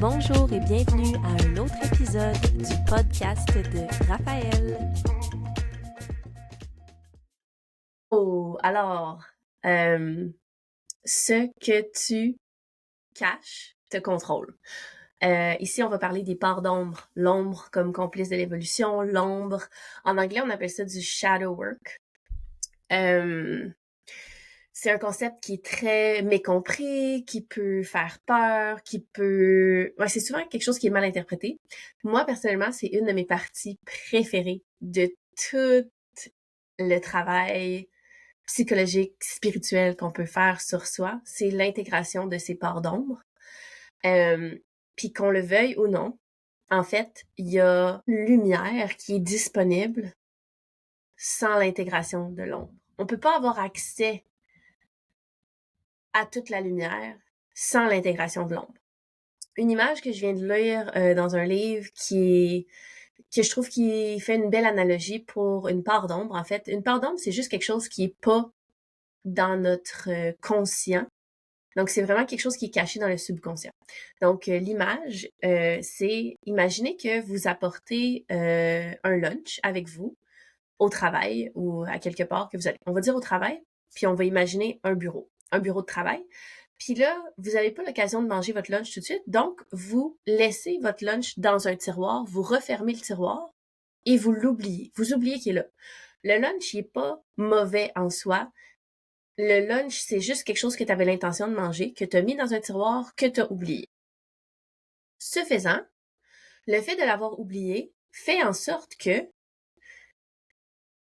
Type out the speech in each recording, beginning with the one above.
Bonjour et bienvenue à un autre épisode du podcast de Raphaël. Ce que tu caches te contrôle. Ici, on va parler des parts d'ombre. L'ombre comme complice de l'évolution, l'ombre. En anglais, on appelle ça du shadow work. C'est un concept qui est très mécompris, qui peut faire peur, c'est souvent quelque chose qui est mal interprété. Moi, personnellement, c'est une de mes parties préférées de tout le travail psychologique, spirituel qu'on peut faire sur soi. C'est l'intégration de ces parts d'ombre. Puis qu'on le veuille ou non, en fait, il y a une lumière qui est disponible sans l'intégration de l'ombre. On peut pas avoir accès à toute la lumière sans l'intégration de l'ombre. Une image que je viens de lire dans un livre que je trouve qui fait une belle analogie pour une part d'ombre. En fait, une part d'ombre, c'est juste quelque chose qui est pas dans notre conscient. Donc, c'est vraiment quelque chose qui est caché dans le subconscient. Donc, l'image, c'est, imaginez que vous apportez un lunch avec vous au travail ou à quelque part que vous allez. On va dire au travail, puis on va imaginer un bureau de travail. Puis là, vous n'avez pas l'occasion de manger votre lunch tout de suite, donc vous laissez votre lunch dans un tiroir, vous refermez le tiroir et vous l'oubliez. Vous oubliez qu'il est là. Le lunch, il est pas mauvais en soi. Le lunch, c'est juste quelque chose que tu avais l'intention de manger, que tu as mis dans un tiroir, que tu as oublié. Ce faisant, le fait de l'avoir oublié fait en sorte que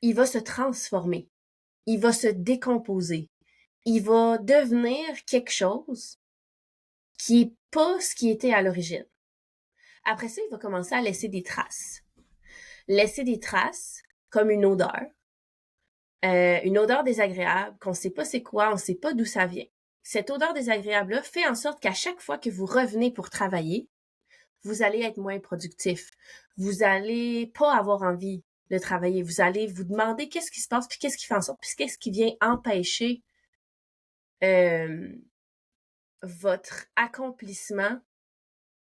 il va se transformer, il va se décomposer, il va devenir quelque chose qui est pas ce qui était à l'origine. Après ça, il va commencer à laisser des traces. Laisser des traces comme une odeur désagréable qu'on sait pas c'est quoi, on sait pas d'où ça vient. Cette odeur désagréable-là fait en sorte qu'à chaque fois que vous revenez pour travailler, vous allez être moins productif. Vous allez pas avoir envie de travailler. Vous allez vous demander qu'est-ce qui se passe, puis qu'est-ce qui fait en sorte, puis qu'est-ce qui vient empêcher votre accomplissement,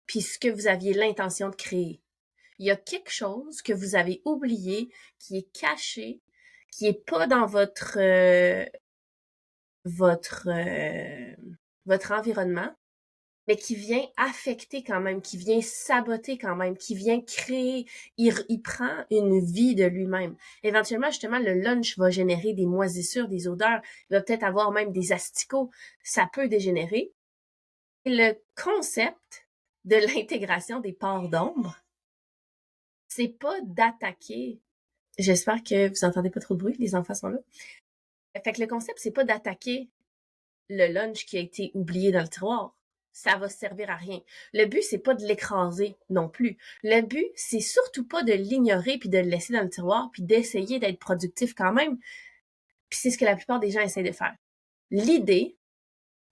puis ce que vous aviez l'intention de créer. Il y a quelque chose que vous avez oublié, qui est caché, qui est pas dans votre environnement, mais qui vient affecter quand même, qui vient saboter quand même, qui vient créer, il prend une vie de lui-même. Éventuellement, justement, le lunch va générer des moisissures, des odeurs, il va peut-être avoir même des asticots, ça peut dégénérer. Et le concept de l'intégration des parts d'ombre, c'est pas d'attaquer. J'espère que vous entendez pas trop de bruit, les enfants sont là. Fait que le concept, c'est pas d'attaquer le lunch qui a été oublié dans le tiroir. Ça va servir à rien. Le but, c'est pas de l'écraser non plus. Le but, c'est surtout pas de l'ignorer puis de le laisser dans le tiroir puis d'essayer d'être productif quand même. Puis c'est ce que la plupart des gens essaient de faire. L'idée,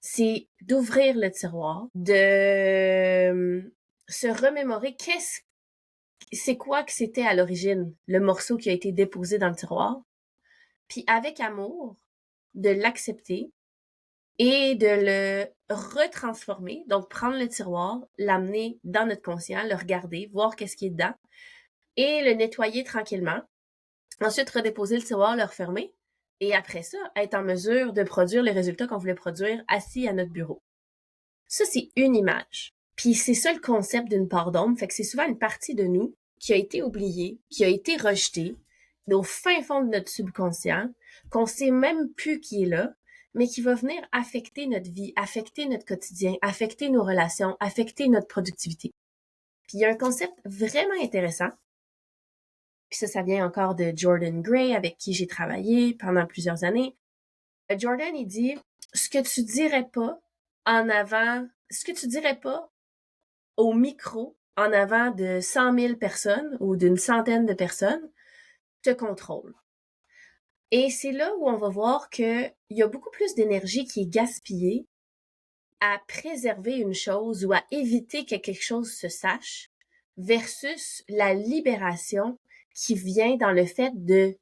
c'est d'ouvrir le tiroir, de se remémorer c'est quoi que c'était à l'origine, le morceau qui a été déposé dans le tiroir, puis avec amour, de l'accepter et de le retransformer, donc prendre le tiroir, l'amener dans notre conscient, le regarder, voir qu'est-ce qui est dedans, et le nettoyer tranquillement. Ensuite, redéposer le tiroir, le refermer, et après ça, être en mesure de produire les résultats qu'on voulait produire assis à notre bureau. Ça, c'est une image. Puis c'est ça le concept d'une part d'ombre, fait que c'est souvent une partie de nous qui a été oubliée, qui a été rejetée, au fin fond de notre subconscient, qu'on sait même plus qui est là, mais qui va venir affecter notre vie, affecter notre quotidien, affecter nos relations, affecter notre productivité. Puis il y a un concept vraiment intéressant, puis ça vient encore de Jordan Gray, avec qui j'ai travaillé pendant plusieurs années. Jordan, il dit, ce que tu dirais pas au micro en avant de 100 000 personnes ou d'une centaine de personnes te contrôle. Et c'est là où on va voir qu'il y a beaucoup plus d'énergie qui est gaspillée à préserver une chose ou à éviter que quelque chose se sache versus la libération qui vient dans le fait de,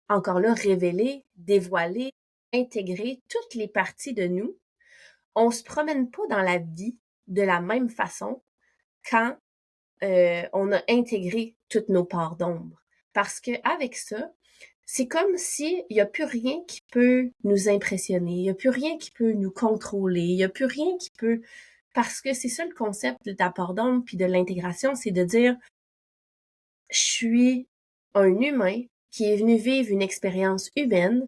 encore là, révéler, dévoiler, intégrer toutes les parties de nous. On se promène pas dans la vie de la même façon quand on a intégré toutes nos parts d'ombre. Parce que avec ça, c'est comme si il y a plus rien qui peut nous impressionner, il y a plus rien qui peut nous contrôler, il y a plus rien qui peut, parce que c'est ça le concept de la part d'ombre puis de l'intégration, c'est de dire je suis un humain qui est venu vivre une expérience humaine.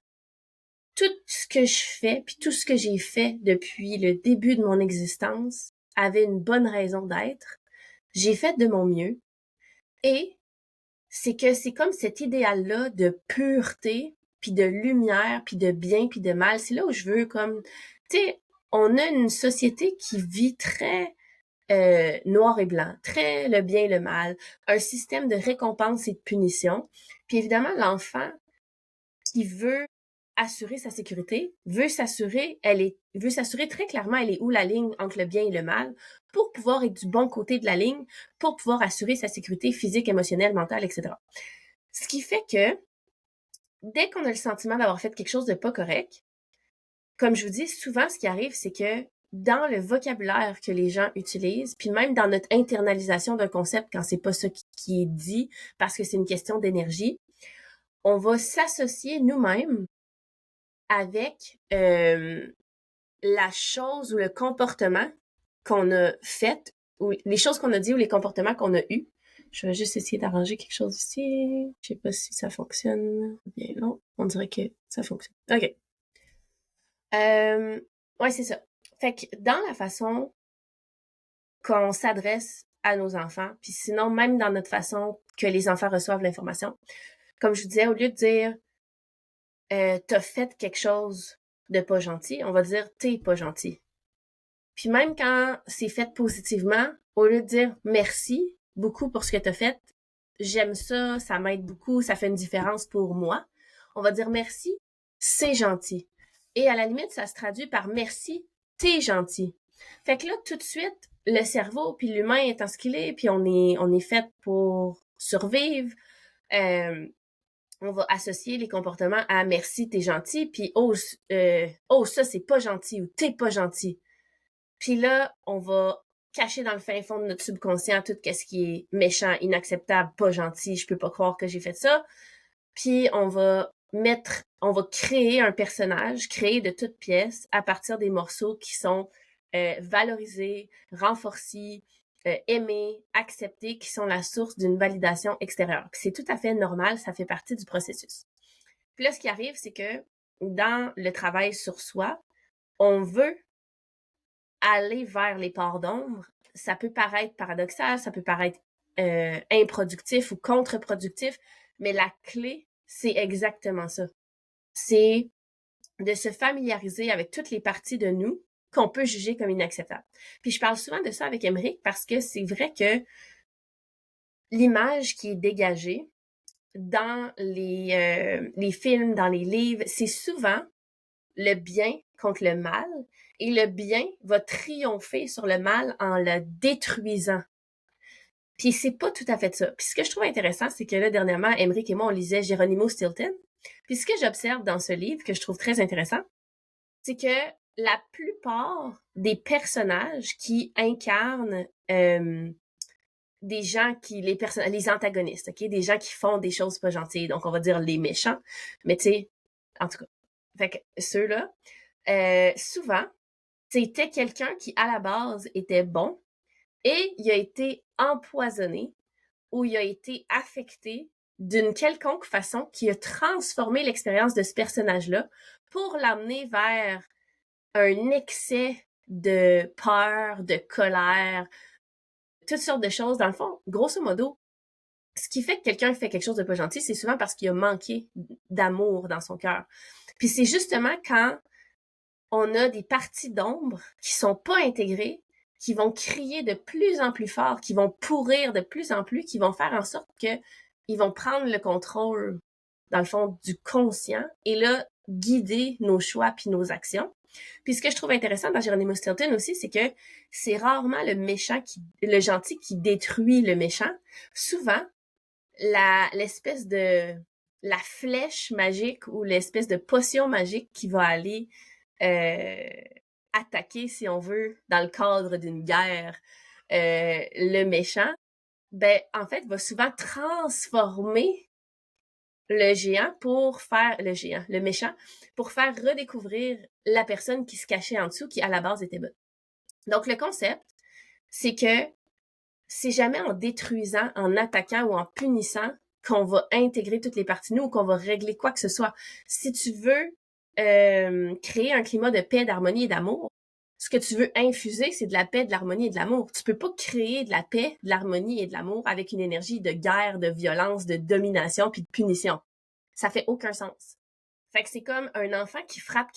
Tout ce que je fais, puis tout ce que j'ai fait depuis le début de mon existence avait une bonne raison d'être. J'ai fait de mon mieux. Et c'est que c'est comme cet idéal-là de pureté, puis de lumière, puis de bien, puis de mal. C'est là où je veux comme... Tu sais, on a une société qui vit très noir et blanc, très le bien et le mal, un système de récompense et de punition. Puis évidemment, l'enfant qui veut assurer sa sécurité, veut s'assurer très clairement elle est où la ligne entre le bien et le mal pour pouvoir être du bon côté de la ligne, pour pouvoir assurer sa sécurité physique, émotionnelle, mentale, etc. Ce qui fait que dès qu'on a le sentiment d'avoir fait quelque chose de pas correct, comme je vous dis, souvent ce qui arrive, c'est que dans le vocabulaire que les gens utilisent, puis même dans notre internalisation d'un concept quand c'est pas ça qui est dit, parce que c'est une question d'énergie, on va s'associer nous-mêmes avec la chose ou le comportement qu'on a fait, ou les choses qu'on a dit ou les comportements qu'on a eus. Je vais juste essayer d'arranger quelque chose ici. Je sais pas si ça fonctionne bien. Non, on dirait que ça fonctionne. OK. Ouais, c'est ça. Fait que dans la façon qu'on s'adresse à nos enfants, puis sinon même dans notre façon que les enfants reçoivent l'information, comme je vous disais, au lieu de dire t'as fait quelque chose de pas gentil, on va dire t'es pas gentil. Puis même quand c'est fait positivement, au lieu de dire merci beaucoup pour ce que t'as fait, j'aime ça, ça m'aide beaucoup, ça fait une différence pour moi, on va dire merci, c'est gentil. Et à la limite, ça se traduit par merci, t'es gentil. Fait que là, tout de suite, le cerveau puis l'humain étant ce qu'il est, puis on est fait pour survivre, on va associer les comportements à merci, t'es gentil, puis oh ça c'est pas gentil ou t'es pas gentil. Puis là, on va cacher dans le fin fond de notre subconscient tout ce qui est méchant, inacceptable, pas gentil, je peux pas croire que j'ai fait ça. Puis on va créer un personnage créé de toutes pièces à partir des morceaux qui sont valorisés, renforcés, aimés, acceptés, qui sont la source d'une validation extérieure. Puis c'est tout à fait normal, ça fait partie du processus. Puis là, ce qui arrive, c'est que dans le travail sur soi, on veut aller vers les parts d'ombre. Ça peut paraître paradoxal, ça peut paraître improductif ou contre-productif, mais la clé, c'est exactement ça. C'est de se familiariser avec toutes les parties de nous qu'on peut juger comme inacceptables. Puis je parle souvent de ça avec Émeric parce que c'est vrai que l'image qui est dégagée dans les films, dans les livres, c'est souvent le bien contre le mal, et le bien va triompher sur le mal en le détruisant. Puis c'est pas tout à fait ça. Puis ce que je trouve intéressant, c'est que là, dernièrement, Émeric et moi, on lisait Geronimo Stilton. Puis ce que j'observe dans ce livre, que je trouve très intéressant, c'est que la plupart des personnages qui incarnent des gens qui, les antagonistes, ok, des gens qui font des choses pas gentilles, donc on va dire les méchants, mais tu sais, en tout cas, fait que ceux-là, souvent, c'était quelqu'un qui, à la base, était bon et il a été empoisonné ou il a été affecté d'une quelconque façon qui a transformé l'expérience de ce personnage-là pour l'amener vers un excès de peur, de colère, toutes sortes de choses. Dans le fond, grosso modo, ce qui fait que quelqu'un fait quelque chose de pas gentil, c'est souvent parce qu'il a manqué d'amour dans son cœur. Puis c'est justement quand on a des parties d'ombre qui sont pas intégrées, qui vont crier de plus en plus fort, qui vont pourrir de plus en plus, qui vont faire en sorte que ils vont prendre le contrôle, dans le fond, du conscient et là, guider nos choix puis nos actions. Puis ce que je trouve intéressant dans Geronimo Stilton aussi, c'est que c'est rarement le gentil qui détruit le méchant. Souvent, l'espèce de la flèche magique ou l'espèce de potion magique qui va aller attaquer, si on veut, dans le cadre d'une guerre, le méchant, ben en fait, va souvent transformer le méchant, pour faire redécouvrir la personne qui se cachait en dessous, qui à la base était bonne. Donc le concept, c'est que c'est jamais en détruisant, en attaquant ou en punissant qu'on va intégrer toutes les parties de nous ou qu'on va régler quoi que ce soit. Si tu veux créer un climat de paix, d'harmonie et d'amour, ce que tu veux infuser, c'est de la paix, de l'harmonie et de l'amour. Tu peux pas créer de la paix, de l'harmonie et de l'amour avec une énergie de guerre, de violence, de domination puis de punition. Ça fait aucun sens. Fait que c'est comme un enfant qui frappe.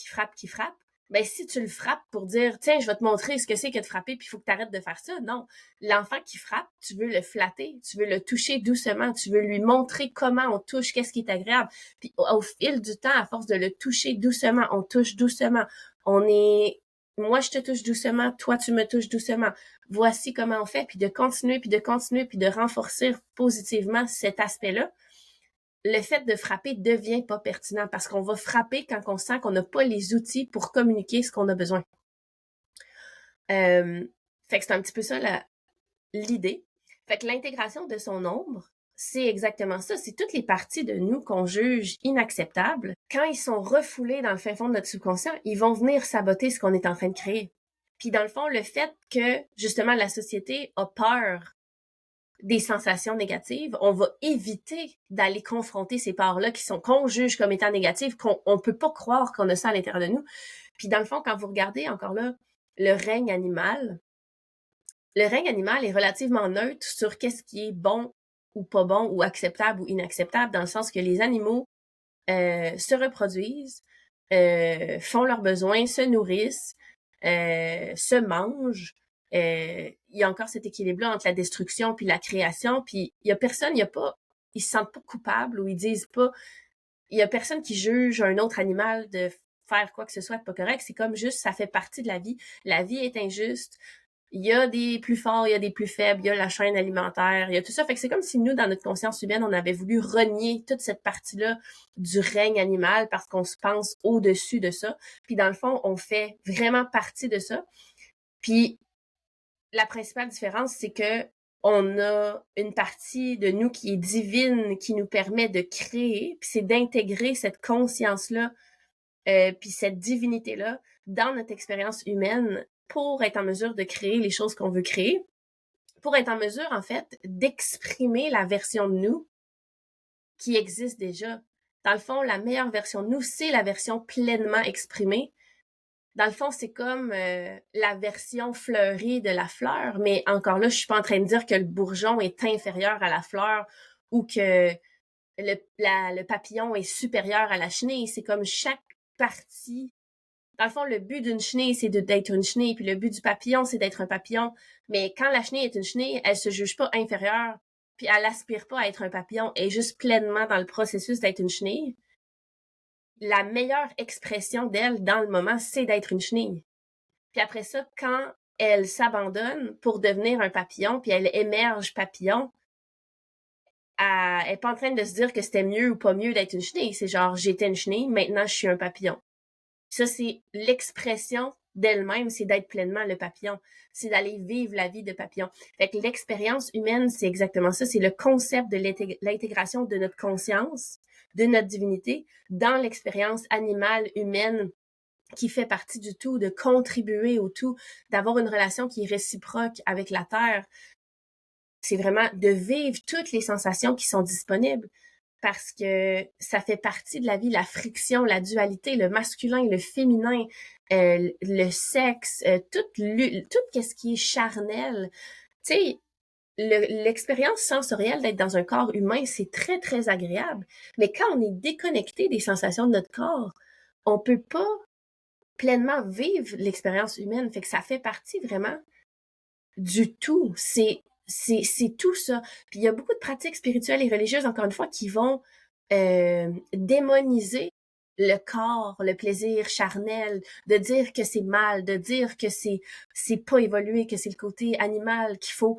Ben, si tu le frappes pour dire, tiens, je vais te montrer ce que c'est que de frapper, puis il faut que tu arrêtes de faire ça. Non. L'enfant qui frappe, tu veux le flatter, tu veux le toucher doucement, tu veux lui montrer comment on touche, qu'est-ce qui est agréable. Puis au fil du temps, à force de le toucher doucement, on touche doucement. Moi, je te touche doucement, toi, tu me touches doucement. Voici comment on fait, puis de continuer, puis de renforcer positivement cet aspect-là. Le fait de frapper devient pas pertinent parce qu'on va frapper quand on sent qu'on n'a pas les outils pour communiquer ce qu'on a besoin. Fait que c'est un petit peu ça l'idée. Fait que l'intégration de son ombre, c'est exactement ça. C'est toutes les parties de nous qu'on juge inacceptables. Quand ils sont refoulés dans le fin fond de notre subconscient, ils vont venir saboter ce qu'on est en train de créer. Puis dans le fond, le fait que, justement, la société a peur des sensations négatives, on va éviter d'aller confronter ces parts-là qu'on juge comme étant négatives, qu'on peut pas croire qu'on a ça à l'intérieur de nous. Puis dans le fond, quand vous regardez encore là le règne animal est relativement neutre sur qu'est-ce qui est bon ou pas bon ou acceptable ou inacceptable, dans le sens que les animaux se reproduisent, font leurs besoins, se nourrissent, se mangent. Il y a encore cet équilibre-là entre la destruction puis la création, puis il y a personne, ils se sentent pas coupables ou ils disent pas, il y a personne qui juge un autre animal de faire quoi que ce soit de pas correct, c'est comme juste, ça fait partie de la vie. La vie est injuste. Il y a des plus forts, il y a des plus faibles, il y a la chaîne alimentaire, il y a tout ça. Fait que c'est comme si nous, dans notre conscience humaine, on avait voulu renier toute cette partie-là du règne animal parce qu'on se pense au-dessus de ça. Puis dans le fond, on fait vraiment partie de ça. Puis la principale différence, c'est que on a une partie de nous qui est divine, qui nous permet de créer, puis c'est d'intégrer cette conscience-là, puis cette divinité-là dans notre expérience humaine pour être en mesure de créer les choses qu'on veut créer, pour être en mesure, en fait, d'exprimer la version de nous qui existe déjà. Dans le fond, la meilleure version de nous, c'est la version pleinement exprimée. Dans le fond, c'est comme la version fleurie de la fleur, mais encore là, je suis pas en train de dire que le bourgeon est inférieur à la fleur ou que le papillon est supérieur à la chenille. C'est comme chaque partie. Dans le fond, le but d'une chenille, c'est d'être une chenille, puis le but du papillon, c'est d'être un papillon. Mais quand la chenille est une chenille, elle se juge pas inférieure, puis elle aspire pas à être un papillon, elle est juste pleinement dans le processus d'être une chenille. La meilleure expression d'elle dans le moment, c'est d'être une chenille. Puis après ça, quand elle s'abandonne pour devenir un papillon, puis elle émerge papillon, elle est pas en train de se dire que c'était mieux ou pas mieux d'être une chenille. C'est genre, j'étais une chenille, maintenant je suis un papillon. Ça, c'est l'expression d'elle-même, c'est d'être pleinement le papillon. C'est d'aller vivre la vie de papillon. Fait que l'expérience humaine, c'est exactement ça. C'est le concept de l'intégration de notre conscience, de notre divinité, dans l'expérience animale, humaine, qui fait partie du tout, de contribuer au tout, d'avoir une relation qui est réciproque avec la Terre. C'est vraiment de vivre toutes les sensations qui sont disponibles parce que ça fait partie de la vie, la friction, la dualité, le masculin, le féminin, le sexe, tout ce qui est charnel. Tu sais, l'expérience sensorielle d'être dans un corps humain, c'est très, très agréable. Mais quand on est déconnecté des sensations de notre corps, on peut pas pleinement vivre l'expérience humaine. Fait que ça fait partie vraiment du tout. C'est tout ça. Puis il y a beaucoup de pratiques spirituelles et religieuses, encore une fois, qui vont démoniser le corps, le plaisir charnel, de dire que c'est mal, de dire que c'est pas évolué, que c'est le côté animal, qu'il faut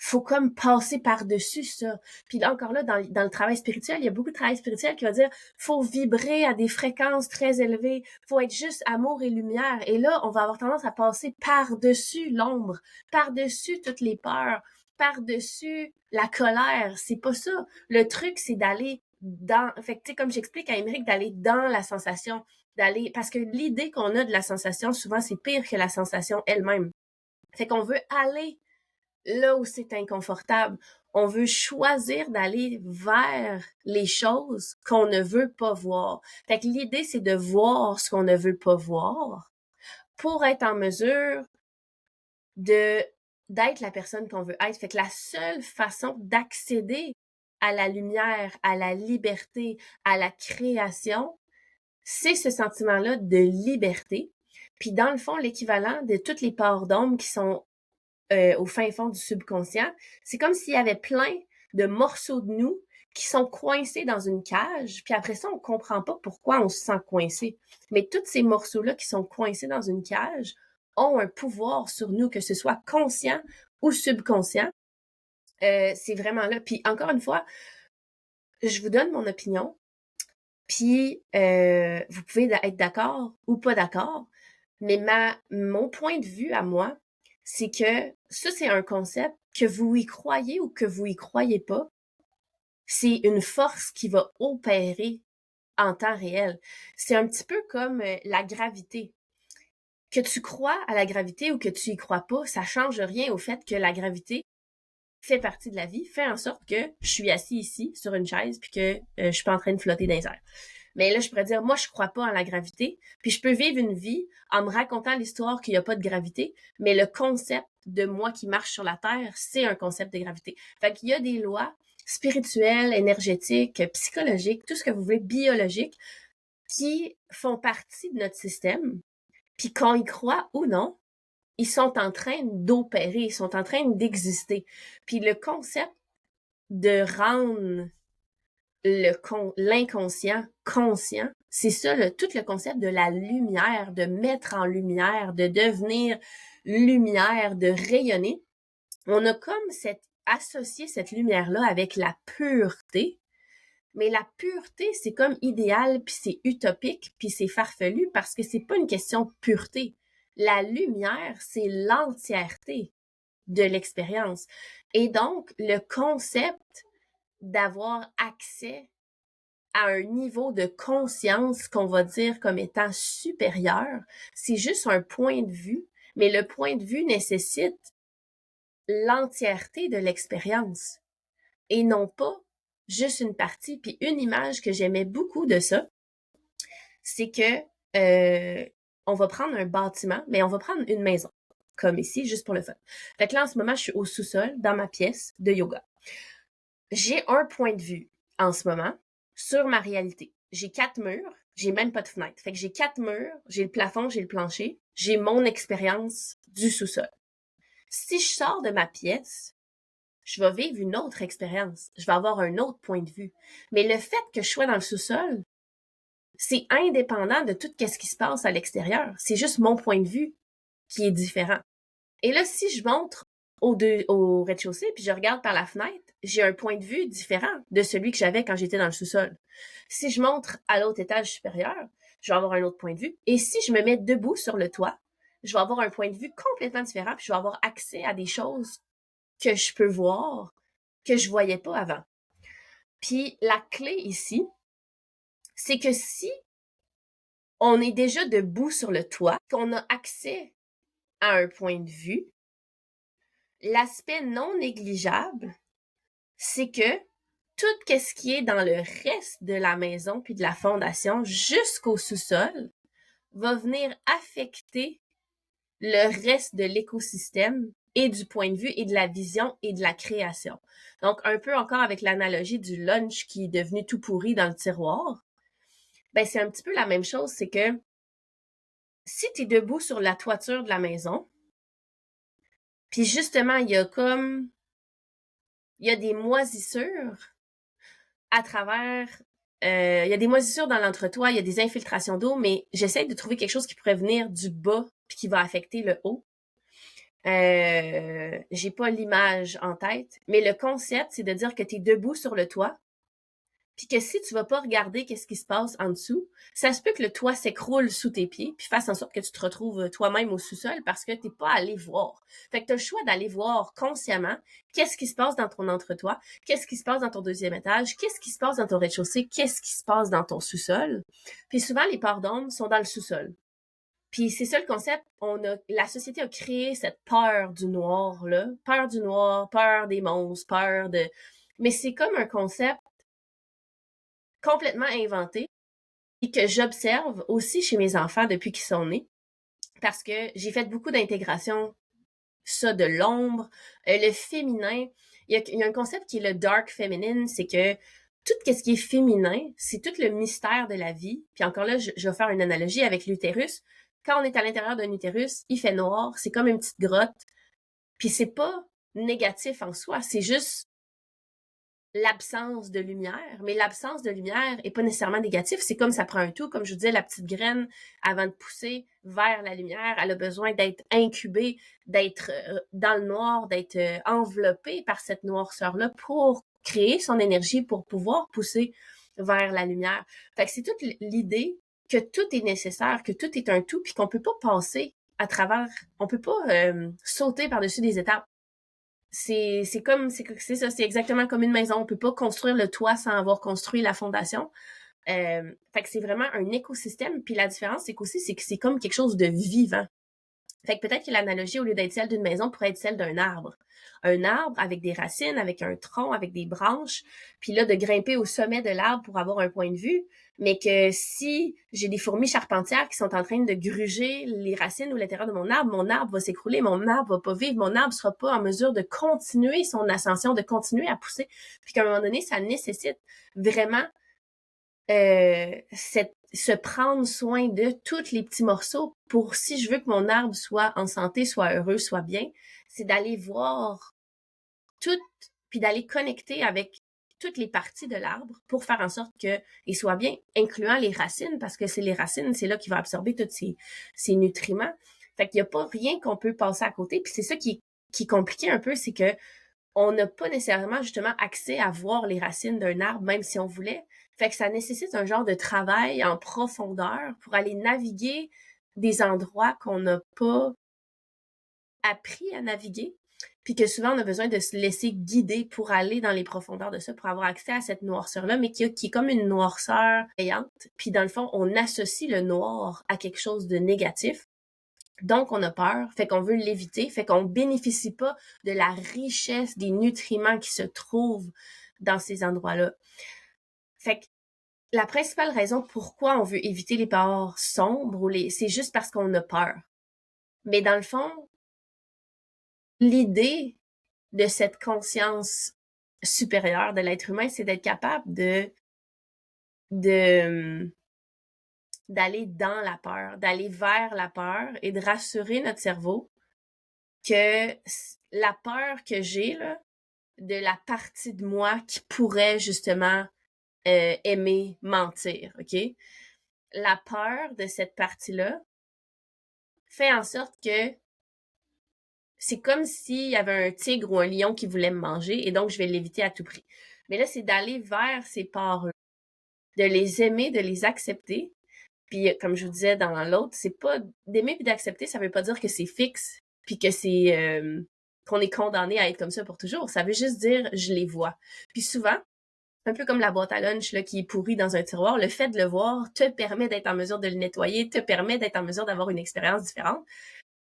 faut comme passer par-dessus ça. Puis là, encore là, dans le travail spirituel, il y a beaucoup de travail spirituel qui va dire, faut vibrer à des fréquences très élevées, faut être juste amour et lumière. Et là, on va avoir tendance à passer par-dessus l'ombre, par-dessus toutes les peurs, par-dessus la colère. C'est pas ça. Le truc, c'est d'aller fait que, tu sais, comme j'explique à Émeric, d'aller dans la sensation, parce que l'idée qu'on a de la sensation, souvent, c'est pire que la sensation elle-même. Fait qu'on veut aller là où c'est inconfortable. On veut choisir d'aller vers les choses qu'on ne veut pas voir. Fait que l'idée, c'est de voir ce qu'on ne veut pas voir pour être en mesure d'être la personne qu'on veut être. Fait que la seule façon d'accéder à la lumière, à la liberté, à la création, c'est ce sentiment-là de liberté. Puis dans le fond, l'équivalent de toutes les parts d'ombre qui sont au fin fond du subconscient, c'est comme s'il y avait plein de morceaux de nous qui sont coincés dans une cage, puis après ça, on comprend pas pourquoi on se sent coincé. Mais tous ces morceaux-là qui sont coincés dans une cage ont un pouvoir sur nous, que ce soit conscient ou subconscient. C'est vraiment là. Puis encore une fois, je vous donne mon opinion, puis vous pouvez être d'accord ou pas d'accord, mais mon point de vue à moi, c'est que ça, c'est un concept que vous y croyez ou que vous y croyez pas. C'est une force qui va opérer en temps réel. C'est un petit peu comme la gravité. Que tu crois à la gravité ou que tu y crois pas, ça change rien au fait que la gravité fait partie de la vie, fait en sorte que je suis assis ici sur une chaise puis que je suis pas en train de flotter dans les airs. Mais là, je pourrais dire, moi, je crois pas en la gravité, puis je peux vivre une vie en me racontant l'histoire qu'il n'y a pas de gravité, mais le concept de moi qui marche sur la Terre, c'est un concept de gravité. Fait qu'il y a des lois spirituelles, énergétiques, psychologiques, tout ce que vous voulez, biologiques, qui font partie de notre système, puis qu'on y croit ou non, ils sont en train d'opérer, ils sont en train d'exister. Puis le concept de rendre l'inconscient conscient, c'est ça, tout le concept de la lumière, de mettre en lumière, de devenir lumière, de rayonner. On a comme associé cette lumière-là avec la pureté, mais la pureté, c'est comme idéal, puis c'est utopique, puis c'est farfelu, parce que c'est pas une question de pureté. La lumière, c'est l'entièreté de l'expérience. Et donc, le concept d'avoir accès à un niveau de conscience qu'on va dire comme étant supérieur, c'est juste un point de vue, mais le point de vue nécessite l'entièreté de l'expérience et non pas juste une partie. Puis une image que j'aimais beaucoup de ça, c'est que on va prendre un bâtiment, mais on va prendre une maison, comme ici, juste pour le fun. Fait que là, en ce moment, je suis au sous-sol, dans ma pièce de yoga. J'ai un point de vue, en ce moment, sur ma réalité. J'ai 4 murs, j'ai même pas de fenêtre. Fait que j'ai 4 murs, j'ai le plafond, j'ai le plancher, j'ai mon expérience du sous-sol. Si je sors de ma pièce, je vais vivre une autre expérience. Je vais avoir un autre point de vue. Mais le fait que je sois dans le sous-sol, c'est indépendant de tout ce qui se passe à l'extérieur. C'est juste mon point de vue qui est différent. Et là, si je montre au rez-de-chaussée puis je regarde par la fenêtre, j'ai un point de vue différent de celui que j'avais quand j'étais dans le sous-sol. Si je montre à l'autre étage supérieur, je vais avoir un autre point de vue. Et si je me mets debout sur le toit, je vais avoir un point de vue complètement différent puis je vais avoir accès à des choses que je peux voir que je voyais pas avant. Puis la clé ici, c'est que si on est déjà debout sur le toit, qu'on a accès à un point de vue, l'aspect non négligeable, c'est que tout ce qui est dans le reste de la maison puis de la fondation jusqu'au sous-sol va venir affecter le reste de l'écosystème et du point de vue et de la vision et de la création. Donc, un peu encore avec l'analogie du lunch qui est devenu tout pourri dans le tiroir, ben c'est un petit peu la même chose, c'est que si tu es debout sur la toiture de la maison, puis justement, il y a des moisissures à travers, il y a des moisissures dans l'entretoit, il y a des infiltrations d'eau, mais j'essaie de trouver quelque chose qui pourrait venir du bas puis qui va affecter le haut. J'ai pas l'image en tête, mais le concept, c'est de dire que tu es debout sur le toit, puis que si tu vas pas regarder qu'est-ce qui se passe en dessous, ça se peut que le toit s'écroule sous tes pieds, puis fasse en sorte que tu te retrouves toi-même au sous-sol parce que t'es pas allé voir. Fait que t'as le choix d'aller voir consciemment qu'est-ce qui se passe dans ton entre-toit, qu'est-ce qui se passe dans ton deuxième étage, qu'est-ce qui se passe dans ton rez-de-chaussée, qu'est-ce qui se passe dans ton sous-sol. Puis souvent, les parts d'ombre sont dans le sous-sol. Puis c'est ça le concept. La société a créé cette peur du noir, là. Peur du noir, peur des monstres, peur de... Mais c'est comme un concept complètement inventé et que j'observe aussi chez mes enfants depuis qu'ils sont nés. Parce que j'ai fait beaucoup d'intégration, ça, de l'ombre, le féminin. Il y a un concept qui est le dark feminine, c'est que tout ce qui est féminin, c'est tout le mystère de la vie. Puis encore là, je vais faire une analogie avec l'utérus. Quand on est à l'intérieur d'un utérus, il fait noir, c'est comme une petite grotte. Puis c'est pas négatif en soi, c'est juste l'absence de lumière. Mais l'absence de lumière est pas nécessairement négatif. C'est comme ça prend un tout. Comme je vous disais, la petite graine, avant de pousser vers la lumière, elle a besoin d'être incubée, d'être dans le noir, d'être enveloppée par cette noirceur-là pour créer son énergie, pour pouvoir pousser vers la lumière. Fait que c'est toute l'idée que tout est nécessaire, que tout est un tout, puis qu'on peut pas passer à travers, on peut pas sauter par-dessus des étapes. C'est ça, c'est exactement comme une maison. On peut pas construire le toit sans avoir construit la fondation. Fait que c'est vraiment un écosystème. Puis la différence, c'est qu'aussi, c'est que c'est comme quelque chose de vivant. Fait que peut-être que l'analogie, au lieu d'être celle d'une maison, pourrait être celle d'un arbre. Un arbre avec des racines, avec un tronc, avec des branches, puis là, de grimper au sommet de l'arbre pour avoir un point de vue, mais que si j'ai des fourmis charpentières qui sont en train de gruger les racines ou l'intérieur de mon arbre va s'écrouler, mon arbre va pas vivre, mon arbre sera pas en mesure de continuer son ascension, de continuer à pousser, puis qu'à un moment donné, ça nécessite vraiment se prendre soin de tous les petits morceaux pour, si je veux que mon arbre soit en santé, soit heureux, soit bien, c'est d'aller voir tout, puis d'aller connecter avec toutes les parties de l'arbre pour faire en sorte qu'il soit bien, incluant les racines, parce que c'est les racines, c'est là qu'il va absorber tous ces nutriments. Fait qu'il n'y a pas rien qu'on peut passer à côté. Puis c'est ça qui est compliqué un peu, c'est que on n'a pas nécessairement justement accès à voir les racines d'un arbre, même si on voulait. Fait que ça nécessite un genre de travail en profondeur pour aller naviguer des endroits qu'on n'a pas appris à naviguer, puis que souvent on a besoin de se laisser guider pour aller dans les profondeurs de ça, pour avoir accès à cette noirceur-là, mais qui est comme une noirceur payante. Puis dans le fond, on associe le noir à quelque chose de négatif. Donc, on a peur, fait qu'on veut l'éviter, fait qu'on bénéficie pas de la richesse des nutriments qui se trouvent dans ces endroits-là. Fait que la principale raison pourquoi on veut éviter les parts sombres, c'est juste parce qu'on a peur. Mais dans le fond, l'idée de cette conscience supérieure de l'être humain, c'est d'être capable d'aller dans la peur, d'aller vers la peur et de rassurer notre cerveau que la peur que j'ai là, de la partie de moi qui pourrait justement aimer mentir, OK? La peur de cette partie-là fait en sorte que c'est comme s'il y avait un tigre ou un lion qui voulait me manger et donc je vais l'éviter à tout prix. Mais là, c'est d'aller vers ces parts-là, de les aimer, de les accepter. Puis, comme je vous disais dans l'autre, c'est pas d'aimer puis d'accepter, ça veut pas dire que c'est fixe, puis que c'est qu'on est condamné à être comme ça pour toujours. Ça veut juste dire je les vois. Puis souvent, un peu comme la boîte à lunch là, qui est pourrie dans un tiroir, le fait de le voir te permet d'être en mesure de le nettoyer, te permet d'être en mesure d'avoir une expérience différente,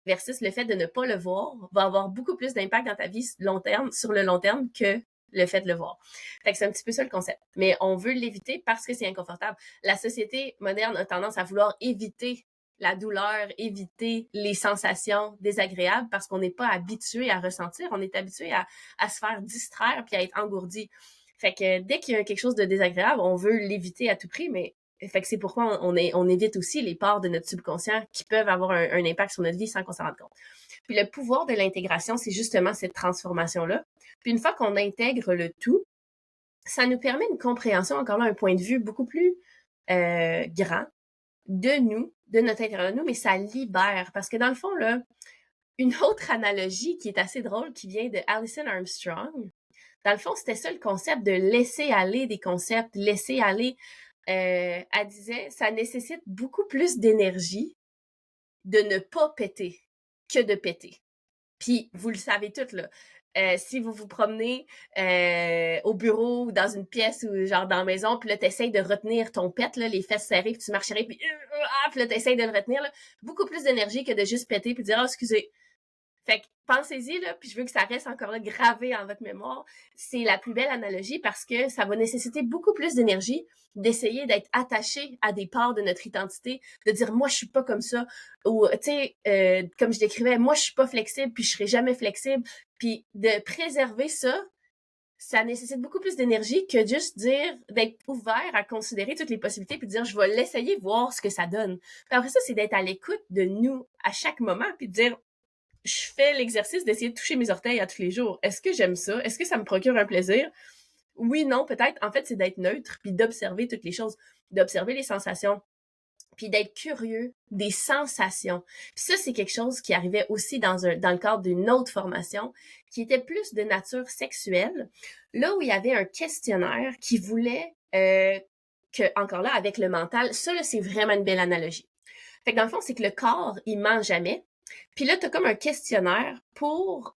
versus le fait de ne pas le voir va avoir beaucoup plus d'impact dans ta vie sur le long terme que le fait de le voir. Fait que c'est un petit peu ça le concept. Mais on veut l'éviter parce que c'est inconfortable. La société moderne a tendance à vouloir éviter la douleur, éviter les sensations désagréables parce qu'on n'est pas habitué à ressentir, on est habitué à se faire distraire puis à être engourdi. Fait que dès qu'il y a quelque chose de désagréable, on veut l'éviter à tout prix, mais fait que c'est pourquoi on évite aussi les parts de notre subconscient qui peuvent avoir un impact sur notre vie sans qu'on s'en rende compte. Puis le pouvoir de l'intégration, c'est justement cette transformation-là. Puis une fois qu'on intègre le tout, ça nous permet une compréhension, encore là, un point de vue beaucoup plus grand de nous, de notre intérieur de nous, mais ça libère. Parce que dans le fond, là, Une autre analogie qui est assez drôle, qui vient de Alison Armstrong, dans le fond, c'était ça le concept de laisser aller des concepts, laisser aller. Elle disait, ça nécessite beaucoup plus d'énergie de ne pas péter que de péter. Puis, vous le savez toutes, là. Si vous vous promenez au bureau ou dans une pièce ou genre dans la maison, puis là, t'essayes de retenir ton pet, là, les fesses serrées, puis tu marcherais, puis là, t'essayes de le retenir, là. Beaucoup plus d'énergie que de juste péter puis dire « Ah, excusez ». Fait que pensez-y, là, puis je veux que ça reste encore là gravé en votre mémoire. C'est la plus belle analogie parce que ça va nécessiter beaucoup plus d'énergie d'essayer d'être attaché à des parts de notre identité, de dire moi je suis pas comme ça, ou tu sais, comme je décrivais, moi je suis pas flexible, puis je serai jamais flexible, puis de préserver ça, ça nécessite beaucoup plus d'énergie que juste dire, d'être ouvert à considérer toutes les possibilités puis de dire je vais l'essayer, voir ce que ça donne. Puis après ça, c'est d'être à l'écoute de nous à chaque moment puis de dire je fais l'exercice d'essayer de toucher mes orteils à tous les jours. Est-ce que j'aime ça? Est-ce que ça me procure un plaisir? Oui, non, peut-être. En fait, c'est d'être neutre, puis d'observer toutes les choses, d'observer les sensations, puis d'être curieux des sensations. Puis ça, c'est quelque chose qui arrivait aussi dans le cadre d'une autre formation, qui était plus de nature sexuelle, là où il y avait un questionnaire qui voulait que, encore là, avec le mental, ça, là, c'est vraiment une belle analogie. Fait que dans le fond, c'est que le corps, il ment jamais. Puis là, tu as comme un questionnaire pour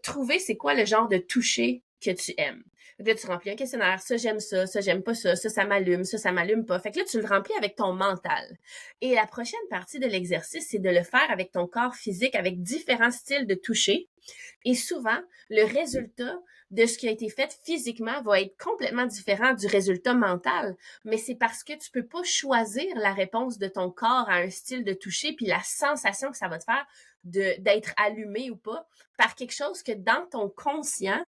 trouver c'est quoi le genre de toucher que tu aimes. Fait que là, tu remplis un questionnaire, ça j'aime ça j'aime pas ça m'allume, ça m'allume pas. Fait que là, tu le remplis avec ton mental. Et la prochaine partie de l'exercice, c'est de le faire avec ton corps physique, avec différents styles de toucher. Et souvent, le résultat de ce qui a été fait physiquement va être complètement différent du résultat mental. Mais c'est parce que tu peux pas choisir la réponse de ton corps à un style de toucher puis la sensation que ça va te faire d'être allumé ou pas par quelque chose que dans ton conscient,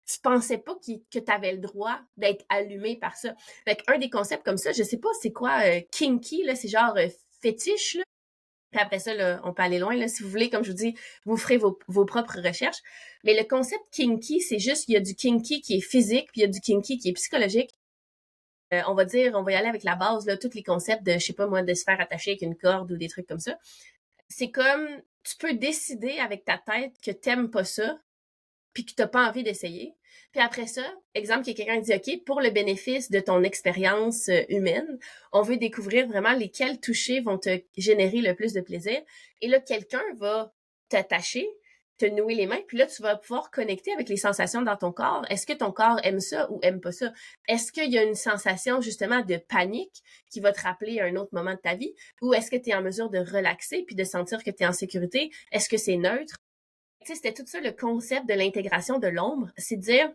tu pensais pas que tu avais le droit d'être allumé par ça. Fait qu'un des concepts comme ça, je sais pas c'est quoi, kinky, là, c'est genre fétiche, là. Puis après ça, là, on peut aller loin, là, si vous voulez, comme je vous dis, vous ferez vos propres recherches. Mais le concept kinky, c'est juste, il y a du kinky qui est physique, puis il y a du kinky qui est psychologique. On va y aller avec la base, là, tous les concepts de, je sais pas moi, de se faire attacher avec une corde ou des trucs comme ça. C'est comme, tu peux décider avec ta tête que t'aimes pas ça, puis que t'as pas envie d'essayer. Puis après ça, exemple, que quelqu'un dit, OK, pour le bénéfice de ton expérience humaine, on veut découvrir vraiment lesquels touchés vont te générer le plus de plaisir. Et là, quelqu'un va t'attacher, te nouer les mains, puis là, tu vas pouvoir connecter avec les sensations dans ton corps. Est-ce que ton corps aime ça ou aime pas ça? Est-ce qu'il y a une sensation, justement, de panique qui va te rappeler un autre moment de ta vie? Ou est-ce que tu es en mesure de relaxer puis de sentir que tu es en sécurité? Est-ce que c'est neutre? Tu sais, c'était tout ça le concept de l'intégration de l'ombre, c'est de dire,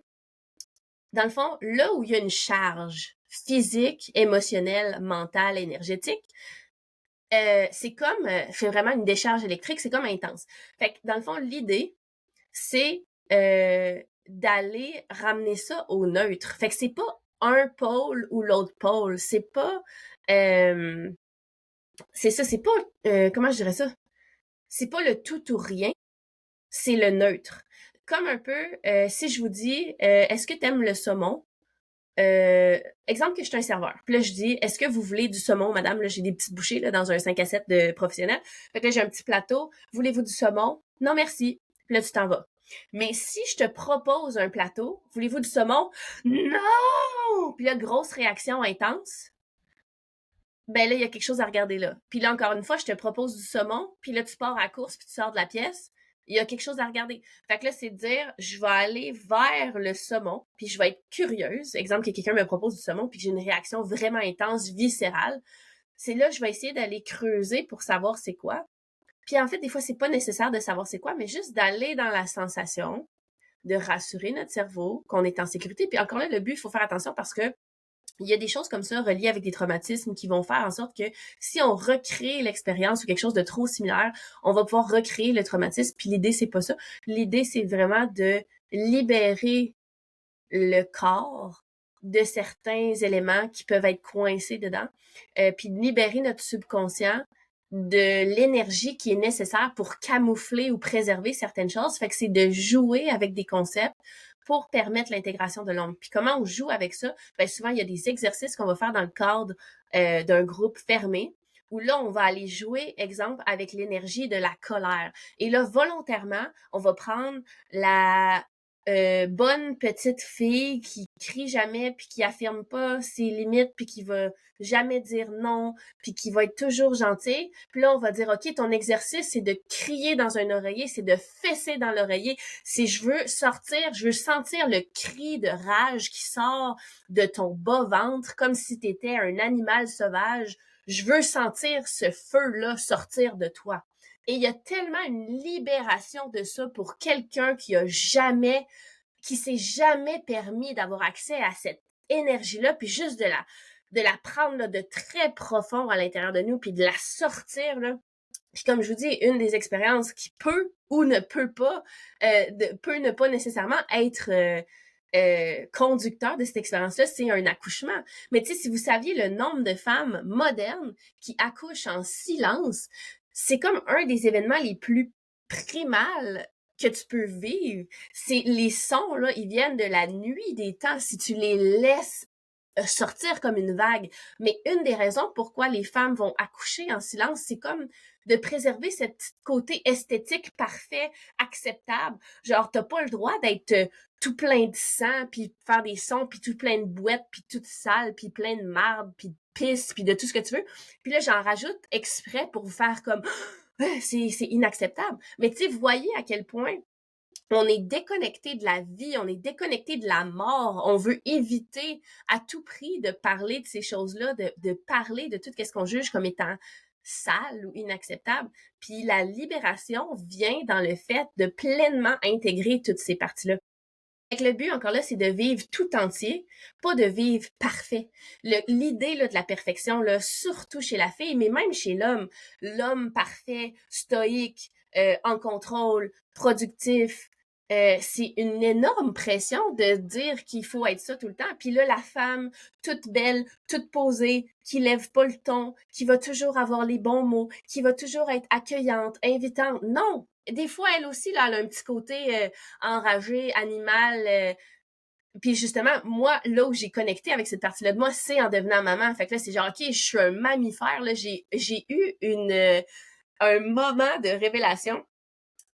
dans le fond, là où il y a une charge physique, émotionnelle, mentale, énergétique, c'est comme, fait vraiment une décharge électrique, c'est comme intense. Fait que dans le fond, l'idée, c'est d'aller ramener ça au neutre. Fait que c'est pas un pôle ou l'autre pôle, c'est pas, c'est ça, c'est pas, comment je dirais ça? C'est pas le tout ou rien, c'est le neutre. Comme un peu, si je vous dis, est-ce que tu aimes le saumon? Exemple que je suis un serveur. Puis là, je dis, est-ce que vous voulez du saumon, madame? Là, j'ai des petites bouchées là, dans un 5 à 7 de professionnel. Fait que là, j'ai un petit plateau. Voulez-vous du saumon? Non, merci. Puis là, tu t'en vas. Mais si je te propose un plateau, voulez-vous du saumon? Non! Puis là, grosse réaction intense. Ben là, il y a quelque chose à regarder là. Puis là, encore une fois, je te propose du saumon, puis là, tu pars à la course, puis tu sors de la pièce. Il y a quelque chose à regarder. Fait que là, c'est de dire, je vais aller vers le saumon, puis je vais être curieuse. Exemple, que quelqu'un me propose du saumon, puis que j'ai une réaction vraiment intense, viscérale. C'est là, je vais essayer d'aller creuser pour savoir c'est quoi. Puis en fait, des fois, c'est pas nécessaire de savoir c'est quoi, mais juste d'aller dans la sensation, de rassurer notre cerveau qu'on est en sécurité. Puis encore là, le but, il faut faire attention parce que il y a des choses comme ça reliées avec des traumatismes qui vont faire en sorte que si on recrée l'expérience ou quelque chose de trop similaire, on va pouvoir recréer le traumatisme. Puis l'idée, c'est pas ça. L'idée, c'est vraiment de libérer le corps de certains éléments qui peuvent être coincés dedans, puis de libérer notre subconscient de l'énergie qui est nécessaire pour camoufler ou préserver certaines choses. Fait que c'est de jouer avec des concepts pour permettre l'intégration de l'ombre. Puis comment on joue avec ça? Ben souvent, il y a des exercices qu'on va faire dans le cadre d'un groupe fermé où là, on va aller jouer, exemple, avec l'énergie de la colère. Et là, volontairement, on va prendre la bonne petite fille qui crie jamais, puis qui affirme pas ses limites, puis qui va jamais dire non, puis qui va être toujours gentille. Puis là, on va dire, OK, ton exercice, c'est de crier dans un oreiller, c'est de fesser dans l'oreiller. Si je veux sortir, je veux sentir le cri de rage qui sort de ton bas ventre, comme si tu étais un animal sauvage. Je veux sentir ce feu-là sortir de toi. Et il y a tellement une libération de ça pour quelqu'un qui s'est jamais permis d'avoir accès à cette énergie-là, puis juste de la prendre là, de très profond à l'intérieur de nous, puis de la sortir, là. Puis comme je vous dis, une des expériences qui peut ou ne peut pas, peut ne pas nécessairement être conducteur de cette expérience-là, c'est un accouchement. Mais tu sais, si vous saviez le nombre de femmes modernes qui accouchent en silence, c'est comme un des événements les plus primals que tu peux vivre. C'est les sons, là, ils viennent de la nuit des temps. Si tu les laisses sortir comme une vague. Mais une des raisons pourquoi les femmes vont accoucher en silence, c'est comme de préserver ce petit côté esthétique parfait, acceptable. Genre, t'as pas le droit d'être tout plein de sang, puis faire des sons, puis tout plein de bouettes, puis toute sale, puis plein de marde, puis de pisse, puis de tout ce que tu veux. Puis là, j'en rajoute exprès pour vous faire comme c'est inacceptable. Mais tu sais, vous voyez à quel point on est déconnecté de la vie, on est déconnecté de la mort. On veut éviter à tout prix de parler de ces choses-là, de parler de tout ce qu'on juge comme étant sale ou inacceptable. Puis la libération vient dans le fait de pleinement intégrer toutes ces parties-là. Le but, encore là, c'est de vivre tout entier, pas de vivre parfait. L'idée là, de la perfection, là, surtout chez la fille, mais même chez l'homme, l'homme parfait, stoïque, en contrôle, productif, c'est une énorme pression de dire qu'il faut être ça tout le temps. Puis là, la femme, toute belle, toute posée, qui lève pas le ton, qui va toujours avoir les bons mots, qui va toujours être accueillante, invitante. Non! Des fois, elle aussi, là, elle a un petit côté enragé, animal. Puis justement, moi, là où j'ai connecté avec cette partie-là de moi, c'est en devenant maman. Fait que là, c'est genre, OK, je suis un mammifère. Là, j'ai eu un moment de révélation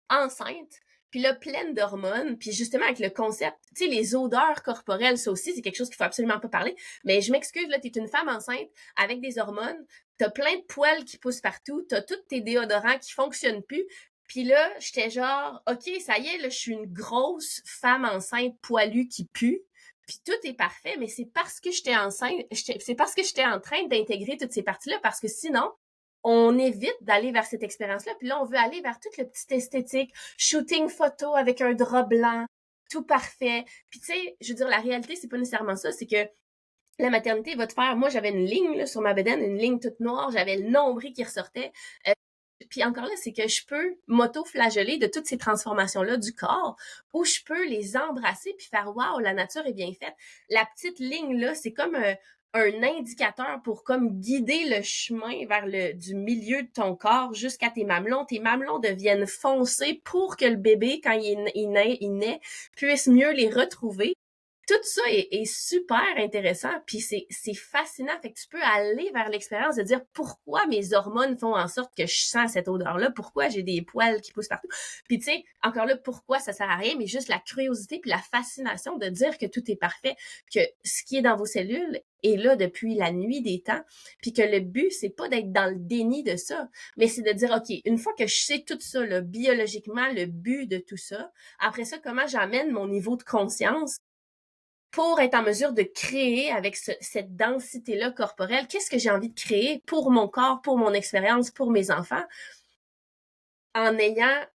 enceinte, puis là, pleine d'hormones, puis justement avec le concept, tu sais, les odeurs corporelles, ça aussi, c'est quelque chose qu'il faut absolument pas parler, mais je m'excuse, là, t'es une femme enceinte avec des hormones, t'as plein de poils qui poussent partout, t'as tous tes déodorants qui fonctionnent plus, puis là, j'étais genre, OK, ça y est, là, je suis une grosse femme enceinte poilue qui pue, puis tout est parfait, mais c'est parce que j'étais enceinte, c'est parce que j'étais en train d'intégrer toutes ces parties-là, parce que sinon, on évite d'aller vers cette expérience-là. Puis là, on veut aller vers toute le petit esthétique, shooting photo avec un drap blanc, tout parfait. Puis tu sais, je veux dire, la réalité, c'est pas nécessairement ça. C'est que la maternité va te faire... Moi, j'avais une ligne là, sur ma bedaine, une ligne toute noire. J'avais le nombril qui ressortait. Puis encore là, c'est que je peux m'auto-flageller de toutes ces transformations-là du corps, ou je peux les embrasser puis faire « Wow, la nature est bien faite ». La petite ligne-là, c'est comme un indicateur pour comme guider le chemin vers du milieu de ton corps jusqu'à tes mamelons. Tes mamelons deviennent foncés pour que le bébé, quand il naît, puisse mieux les retrouver. Tout ça est super intéressant, puis c'est fascinant. Fait que tu peux aller vers l'expérience de dire pourquoi mes hormones font en sorte que je sens cette odeur-là, pourquoi j'ai des poils qui poussent partout. Puis tu sais, encore là, pourquoi ça sert à rien, mais juste la curiosité puis la fascination de dire que tout est parfait, que ce qui est dans vos cellules est là depuis la nuit des temps, puis que le but, c'est pas d'être dans le déni de ça, mais c'est de dire, OK, une fois que je sais tout ça, là, biologiquement, le but de tout ça, après ça, comment j'amène mon niveau de conscience pour être en mesure de créer avec cette densité-là corporelle, qu'est-ce que j'ai envie de créer pour mon corps, pour mon expérience, pour mes enfants, en ayant,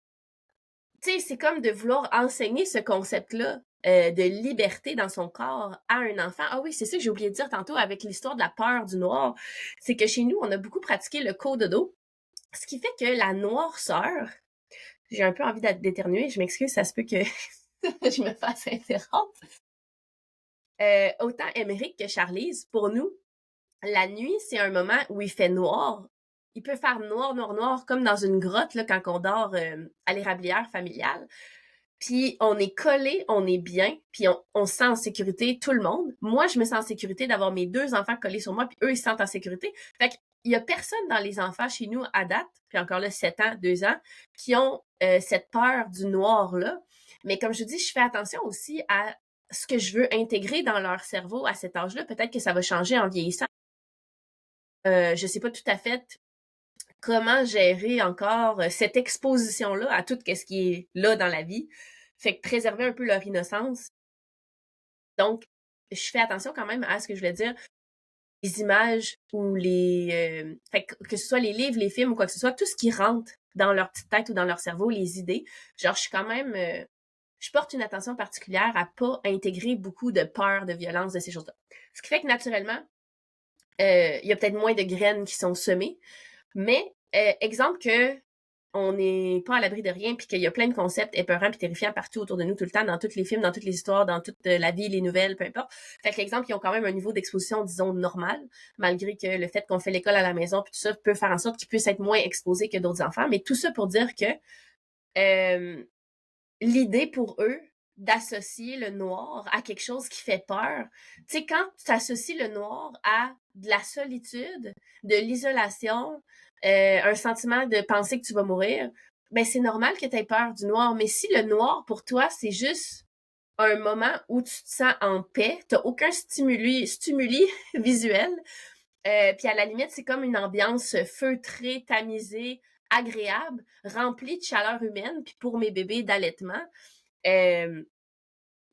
tu sais, c'est comme de vouloir enseigner ce concept-là de liberté dans son corps à un enfant. Ah oui, c'est ça que j'ai oublié de dire tantôt avec l'histoire de la peur du noir, c'est que chez nous, on a beaucoup pratiqué le cododo, ce qui fait que la noirceur, j'ai un peu envie d'éternuer, je m'excuse, ça se peut que je me fasse interrompre. Autant Émeric que Charlize, pour nous, la nuit, c'est un moment où il fait noir. Il peut faire noir, noir, noir, comme dans une grotte, là, quand on dort à l'érablière familiale. Puis on est collé, on est bien, puis on se sent en sécurité, tout le monde. Moi, je me sens en sécurité d'avoir mes 2 enfants collés sur moi, puis eux, ils se sentent en sécurité. Fait il y a personne dans les enfants chez nous à date, puis encore là, 7 ans, 2 ans, qui ont cette peur du noir-là. Mais comme je vous dis, je fais attention aussi à ce que je veux intégrer dans leur cerveau à cet âge-là. Peut-être que ça va changer en vieillissant. Je sais pas tout à fait comment gérer encore cette exposition-là à tout ce qui est là dans la vie. Fait que préserver un peu leur innocence. Donc, je fais attention quand même à ce que je voulais dire. Les images ou fait que ce soit les livres, les films ou quoi que ce soit, tout ce qui rentre dans leur petite tête ou dans leur cerveau, les idées, genre, je suis quand même... je porte une attention particulière à pas intégrer beaucoup de peur, de violence, de ces choses-là. Ce qui fait que, naturellement, il y a peut-être moins de graines qui sont semées. Mais, exemple que on n'est pas à l'abri de rien, puis qu'il y a plein de concepts épeurants puis terrifiants partout autour de nous tout le temps, dans tous les films, dans toutes les histoires, dans toute la vie, les nouvelles, peu importe. Fait que l'exemple, ils ont quand même un niveau d'exposition, disons, normal, malgré que le fait qu'on fait l'école à la maison, puis tout ça peut faire en sorte qu'ils puissent être moins exposés que d'autres enfants. Mais tout ça pour dire que l'idée pour eux d'associer le noir à quelque chose qui fait peur, tu sais, quand tu associes le noir à de la solitude, de l'isolation, un sentiment de penser que tu vas mourir, ben c'est normal que tu aies peur du noir. Mais si le noir, pour toi, c'est juste un moment où tu te sens en paix, t'as aucun stimuli visuel, puis à la limite, c'est comme une ambiance feutrée, tamisée, agréable, remplie de chaleur humaine, puis pour mes bébés d'allaitement,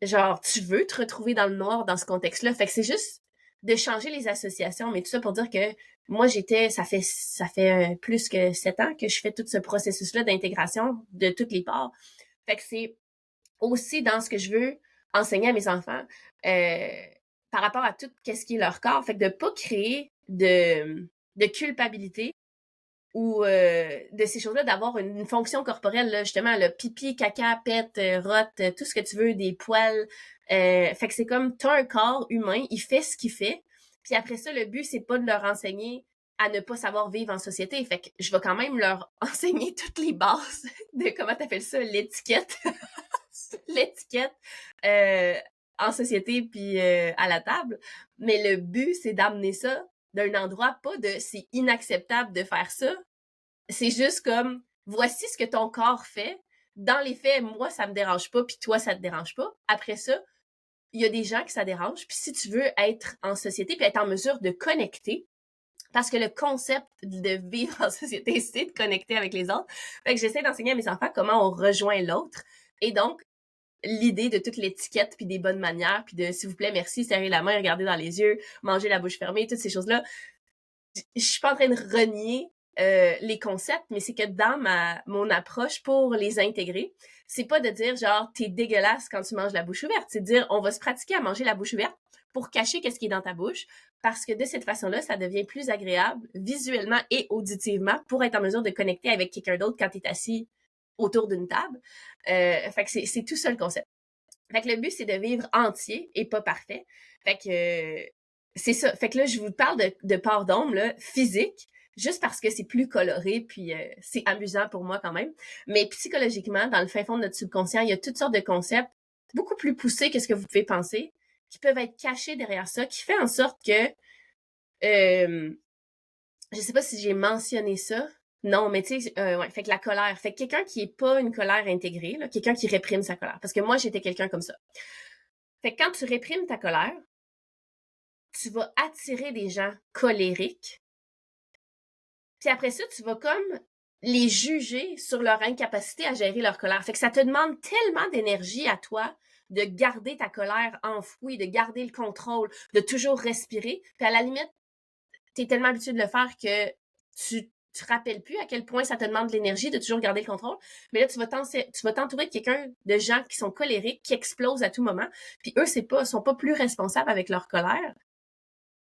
genre, tu veux te retrouver dans le noir dans ce contexte-là. Fait que c'est juste de changer les associations, mais tout ça pour dire que moi, ça fait plus que 7 ans que je fais tout ce processus-là d'intégration de toutes les parts. Fait que c'est aussi dans ce que je veux enseigner à mes enfants par rapport à tout ce qui est leur corps. Fait que de pas créer de culpabilité ou de ces choses-là, d'avoir une fonction corporelle, là, justement, le pipi, caca, pète, rotte, tout ce que tu veux, des poils. Fait que c'est comme, t'as un corps humain, il fait ce qu'il fait, puis après ça, le but, c'est pas de leur enseigner à ne pas savoir vivre en société. Fait que je vais quand même leur enseigner toutes les bases de, comment t'appelles ça, l'étiquette. L'étiquette en société puis à la table. Mais le but, c'est d'amener ça d'un endroit, pas de c'est inacceptable de faire ça. C'est juste comme, voici ce que ton corps fait. Dans les faits, moi, ça me dérange pas, puis toi, ça te dérange pas. Après ça, il y a des gens que ça dérange. Puis si tu veux être en société puis être en mesure de connecter, parce que le concept de vivre en société, c'est de connecter avec les autres. Fait que j'essaie d'enseigner à mes enfants comment on rejoint l'autre. Et donc, l'idée de toute l'étiquette puis des bonnes manières puis de s'il vous plaît merci, serrer la main, regarder dans les yeux, manger la bouche fermée, toutes ces choses-là. Je suis pas en train de renier les concepts, mais c'est que dans mon approche pour les intégrer, c'est pas de dire genre t'es dégueulasse quand tu manges la bouche ouverte, c'est de dire on va se pratiquer à manger la bouche ouverte pour cacher qu'est-ce qui est dans ta bouche, parce que de cette façon-là, ça devient plus agréable visuellement et auditivement pour être en mesure de connecter avec quelqu'un d'autre quand t'es assis autour d'une table. Fait que c'est tout ça le concept. Fait que le but, c'est de vivre entier et pas parfait. Fait que c'est ça. Fait que là, je vous parle de part d'ombre là, physique, juste parce que c'est plus coloré, puis c'est amusant pour moi quand même. Mais psychologiquement, dans le fin fond de notre subconscient, il y a toutes sortes de concepts beaucoup plus poussés que ce que vous pouvez penser, qui peuvent être cachés derrière ça, qui fait en sorte que je sais pas si j'ai mentionné ça. Non, mais tu sais, ouais, fait que la colère. Fait que quelqu'un qui est pas une colère intégrée, là, quelqu'un qui réprime sa colère. Parce que moi, j'étais quelqu'un comme ça. Fait que quand tu réprimes ta colère, tu vas attirer des gens colériques. Puis après ça, tu vas comme les juger sur leur incapacité à gérer leur colère. Fait que ça te demande tellement d'énergie à toi de garder ta colère enfouie, de garder le contrôle, de toujours respirer. Puis à la limite, t'es tellement habitué de le faire que tu te rappelles plus à quel point ça te demande de l'énergie de toujours garder le contrôle. Mais là, tu vas t'entourer de quelqu'un, de gens qui sont colériques, qui explosent à tout moment. Puis eux, sont pas plus responsables avec leur colère.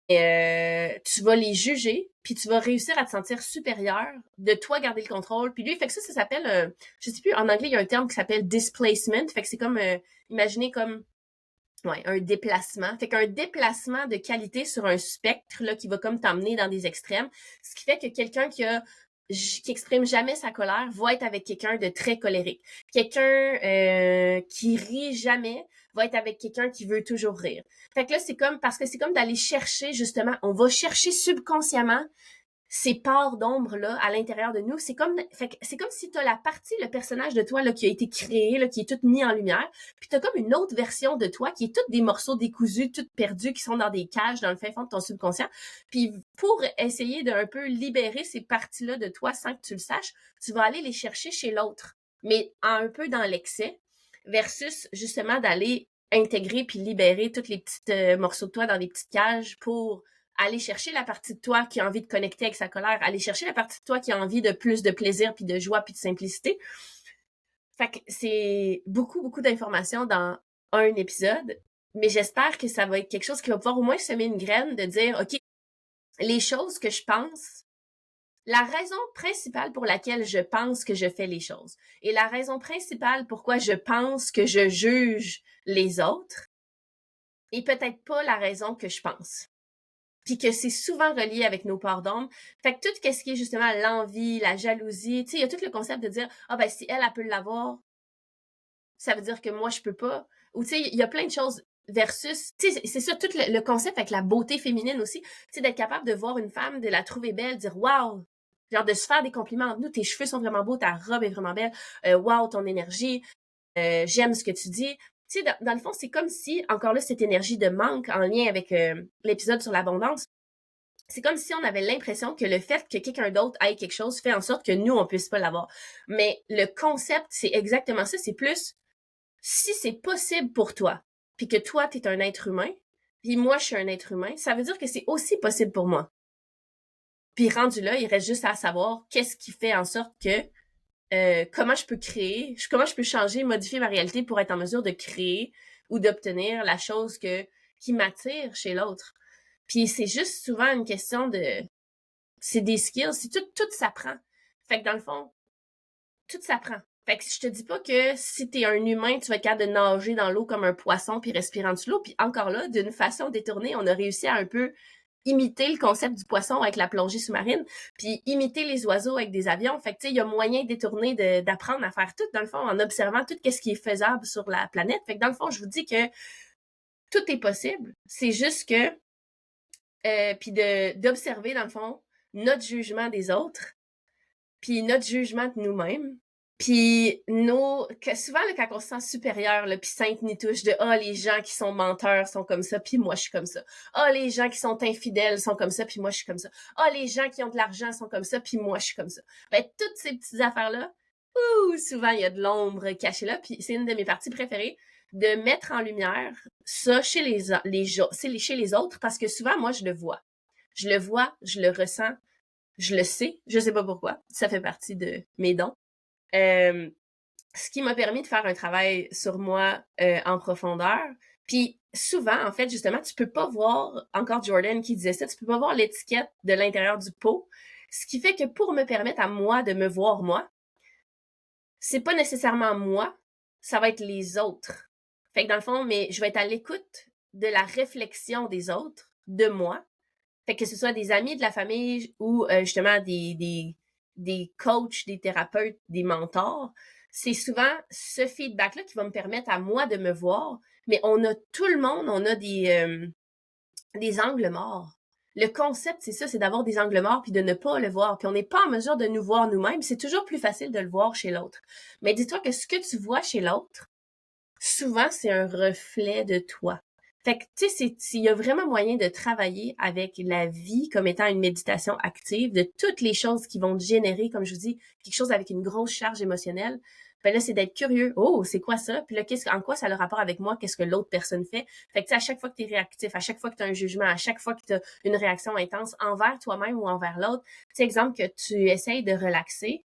Et, tu vas les juger, puis tu vas réussir à te sentir supérieur, de toi garder le contrôle. Puis lui, fait que ça s'appelle, je sais plus, en anglais, il y a un terme qui s'appelle displacement. Fait que c'est comme, imaginez comme ouais, un déplacement. Fait qu'un déplacement de qualité sur un spectre là, qui va comme t'emmener dans des extrêmes, ce qui fait que quelqu'un qui exprime jamais sa colère va être avec quelqu'un de très colérique. Quelqu'un qui rit jamais va être avec quelqu'un qui veut toujours rire. Fait que là, c'est comme d'aller chercher justement, on va chercher subconsciemment ces parts d'ombre-là à l'intérieur de nous, c'est comme si t'as la partie, le personnage de toi là, qui a été créé, là, qui est tout mis en lumière, puis t'as comme une autre version de toi qui est toutes des morceaux décousus, toutes perdus, qui sont dans des cages dans le fin fond de ton subconscient. Puis pour essayer de un peu libérer ces parties-là de toi sans que tu le saches, tu vas aller les chercher chez l'autre, mais un peu dans l'excès, versus justement d'aller intégrer puis libérer tous les petits morceaux de toi dans des petites cages pour aller chercher la partie de toi qui a envie de connecter avec sa colère, aller chercher la partie de toi qui a envie de plus de plaisir, puis de joie, puis de simplicité. Fait que c'est beaucoup, beaucoup d'informations dans un épisode, mais j'espère que ça va être quelque chose qui va pouvoir au moins semer une graine de dire, OK, les choses que je pense, la raison principale pour laquelle je pense que je fais les choses et la raison principale pourquoi je pense que je juge les autres est peut-être pas la raison que je pense. Puis que c'est souvent relié avec nos parts d'ombre. Fait que tout ce qui est justement l'envie, la jalousie, tu sais, il y a tout le concept de dire « Ah ben si elle peut l'avoir, ça veut dire que moi je peux pas. » Ou tu sais, il y a plein de choses versus, tu sais, c'est ça tout le concept avec la beauté féminine aussi, tu sais, d'être capable de voir une femme, de la trouver belle, dire « Wow! » Genre de se faire des compliments. Nous, tes cheveux sont vraiment beaux, ta robe est vraiment belle, wow, ton énergie, j'aime ce que tu dis. Tu sais, dans le fond, c'est comme si, encore là, cette énergie de manque en lien avec l'épisode sur l'abondance, c'est comme si on avait l'impression que le fait que quelqu'un d'autre ait quelque chose fait en sorte que nous, on puisse pas l'avoir. Mais le concept, c'est exactement ça. C'est plus, si c'est possible pour toi, puis que toi, t'es un être humain, puis moi, je suis un être humain, ça veut dire que c'est aussi possible pour moi. Puis rendu là, il reste juste à savoir qu'est-ce qui fait en sorte que comment je peux créer, comment je peux changer, modifier ma réalité pour être en mesure de créer ou d'obtenir la chose qui m'attire chez l'autre. Puis c'est juste souvent une question de... C'est des skills, c'est tout s'apprend. Fait que dans le fond, tout s'apprend. Fait que je te dis pas que si t'es un humain, tu vas être capable de nager dans l'eau comme un poisson puis respirer en dessous de l'eau. Puis encore là, d'une façon détournée, on a réussi à un peu imiter le concept du poisson avec la plongée sous-marine, puis imiter les oiseaux avec des avions. Fait que, tu sais, il y a moyen détourné d'apprendre à faire tout, dans le fond, en observant tout ce qui est faisable sur la planète. Fait que, dans le fond, je vous dis que tout est possible. C'est juste que, puis d'observer, dans le fond, notre jugement des autres, puis notre jugement de nous-mêmes, puis souvent, là, quand on se sent supérieur, là, puis sainte ni touche de « Ah, les gens qui sont menteurs sont comme ça, puis moi, je suis comme ça. Ah, les gens qui sont infidèles sont comme ça, puis moi, je suis comme ça. Ah, les gens qui ont de l'argent sont comme ça, puis moi, je suis comme ça. » Ben, toutes ces petites affaires-là, souvent, il y a de l'ombre cachée là, puis c'est une de mes parties préférées, de mettre en lumière ça chez chez les autres, parce que souvent, moi, je le vois. Je le vois, je le ressens, je le sais, je sais pas pourquoi. Ça fait partie de mes dons. Ce qui m'a permis de faire un travail sur moi en profondeur. Puis souvent, en fait, justement, tu peux pas voir, encore Jordan qui disait ça, tu peux pas voir l'étiquette de l'intérieur du pot. Ce qui fait que pour me permettre à moi de me voir moi, c'est pas nécessairement moi, ça va être les autres. Fait que dans le fond, mais je vais être à l'écoute de la réflexion des autres, de moi. Fait que ce soit des amis, de la famille ou justement des coachs, des thérapeutes, des mentors, c'est souvent ce feedback-là qui va me permettre à moi de me voir, mais tout le monde, on a des angles morts. Le concept, c'est ça, c'est d'avoir des angles morts puis de ne pas le voir. Puis on n'est pas en mesure de nous voir nous-mêmes. C'est toujours plus facile de le voir chez l'autre. Mais dis-toi que ce que tu vois chez l'autre, souvent, c'est un reflet de toi. Fait que, tu sais, il y a vraiment moyen de travailler avec la vie comme étant une méditation active, de toutes les choses qui vont générer, comme je vous dis, quelque chose avec une grosse charge émotionnelle. Ben là, c'est d'être curieux. Oh, c'est quoi ça? Puis là, en quoi ça a le rapport avec moi? Qu'est-ce que l'autre personne fait? Fait que, tu sais, à chaque fois que tu es réactif, à chaque fois que tu as un jugement, à chaque fois que tu as une réaction intense envers toi-même ou envers l'autre, tu sais, exemple que tu essayes de relaxer,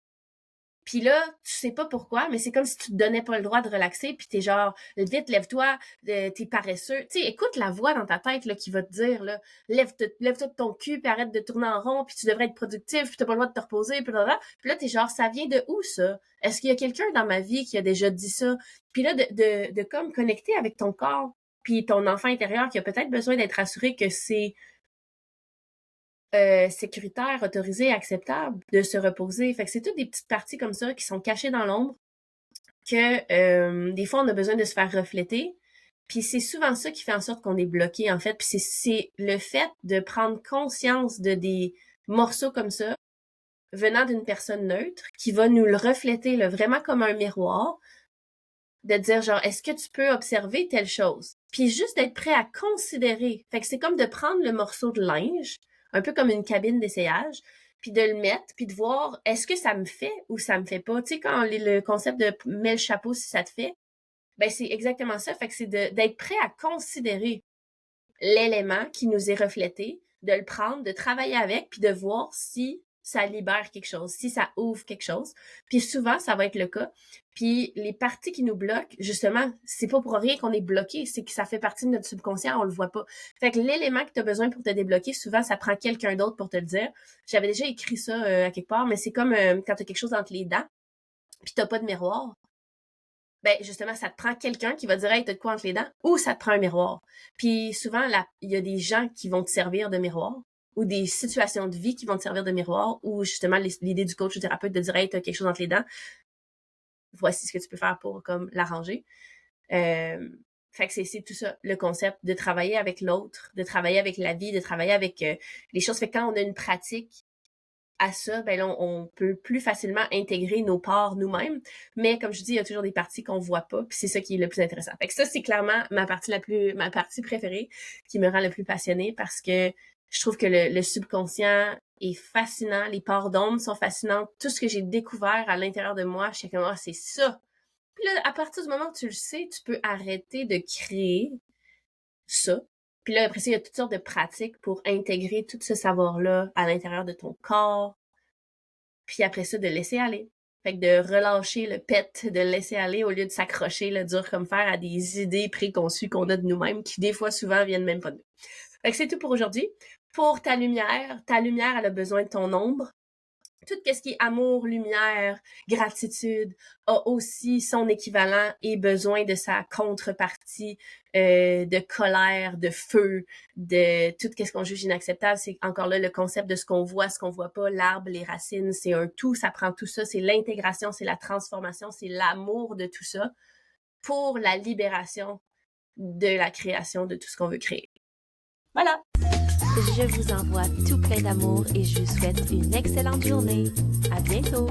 puis là, tu sais pas pourquoi, mais c'est comme si tu te donnais pas le droit de relaxer, puis t'es genre, vite, lève-toi, t'es paresseux. Tu sais, écoute la voix dans ta tête là, qui va te dire, là, lève-toi de ton cul, puis arrête de tourner en rond, puis tu devrais être productif, puis t'as pas le droit de te reposer, puis là, t'es genre, ça vient de où, ça? Est-ce qu'il y a quelqu'un dans ma vie qui a déjà dit ça? Puis là, de comme connecter avec ton corps, puis ton enfant intérieur qui a peut-être besoin d'être rassuré que c'est sécuritaire, autorisé, acceptable de se reposer. Fait que c'est toutes des petites parties comme ça qui sont cachées dans l'ombre que des fois on a besoin de se faire refléter. Puis c'est souvent ça qui fait en sorte qu'on est bloqué en fait. Puis c'est le fait de prendre conscience de morceau comme ça, venant d'une personne neutre, qui va nous le refléter là, vraiment comme un miroir, de dire genre, est-ce que tu peux observer telle chose? Puis juste d'être prêt à considérer. Fait que c'est comme de prendre le morceau de linge, un peu comme une cabine d'essayage, puis de le mettre, puis de voir, est-ce que ça me fait ou ça me fait pas? Tu sais, quand le concept de mets le chapeau si ça te fait, ben c'est exactement ça. Fait que c'est d'être prêt à considérer l'élément qui nous est reflété, de le prendre, de travailler avec, puis de voir si ça libère quelque chose, si ça ouvre quelque chose. Puis souvent, ça va être le cas. Puis les parties qui nous bloquent, justement, c'est pas pour rien qu'on est bloqué, c'est que ça fait partie de notre subconscient, on le voit pas. Fait que l'élément que tu as besoin pour te débloquer, souvent, ça prend quelqu'un d'autre pour te le dire. J'avais déjà écrit ça à quelque part, mais c'est comme quand tu as quelque chose entre les dents, puis t'as pas de miroir. Ben justement, ça te prend quelqu'un qui va dire hey, t'as de quoi entre les dents, ou ça te prend un miroir. Puis souvent, il y a des gens qui vont te servir de miroir, ou des situations de vie qui vont te servir de miroir, ou justement l'idée du coach ou thérapeute de dire hey, t'as quelque chose entre les dents, voici ce que tu peux faire pour comme l'arranger. Fait que c'est tout ça, le concept de travailler avec l'autre, de travailler avec la vie, de travailler avec les choses. Fait que quand on a une pratique à ça, ben là, on peut plus facilement intégrer nos parts nous-mêmes. Mais comme je dis, il y a toujours des parties qu'on voit pas, puis c'est ça qui est le plus intéressant. Fait que ça, c'est clairement ma partie préférée, qui me rend le plus passionnée, parce que je trouve que le subconscient est fascinant, les parts d'ombre sont fascinantes, tout ce que j'ai découvert à l'intérieur de moi, je sais que moi, c'est ça. Puis là, à partir du moment où tu le sais, tu peux arrêter de créer ça. Puis là, après ça, il y a toutes sortes de pratiques pour intégrer tout ce savoir-là à l'intérieur de ton corps. Puis après ça, de laisser aller. Fait que de relâcher le pet, de laisser aller au lieu de s'accrocher, le dur comme fer, à des idées préconçues qu'on a de nous-mêmes qui, des fois, souvent, viennent même pas de nous. Fait que c'est tout pour aujourd'hui. Pour ta lumière, elle a besoin de ton ombre. Tout ce qui est amour, lumière, gratitude a aussi son équivalent et besoin de sa contrepartie de colère, de feu, de tout ce qu'on juge inacceptable. C'est encore là le concept de ce qu'on voit pas, l'arbre, les racines, c'est un tout, ça prend tout ça, c'est l'intégration, c'est la transformation, c'est l'amour de tout ça pour la libération de la création de tout ce qu'on veut créer. Voilà! Je vous envoie tout plein d'amour et je vous souhaite une excellente journée. À bientôt!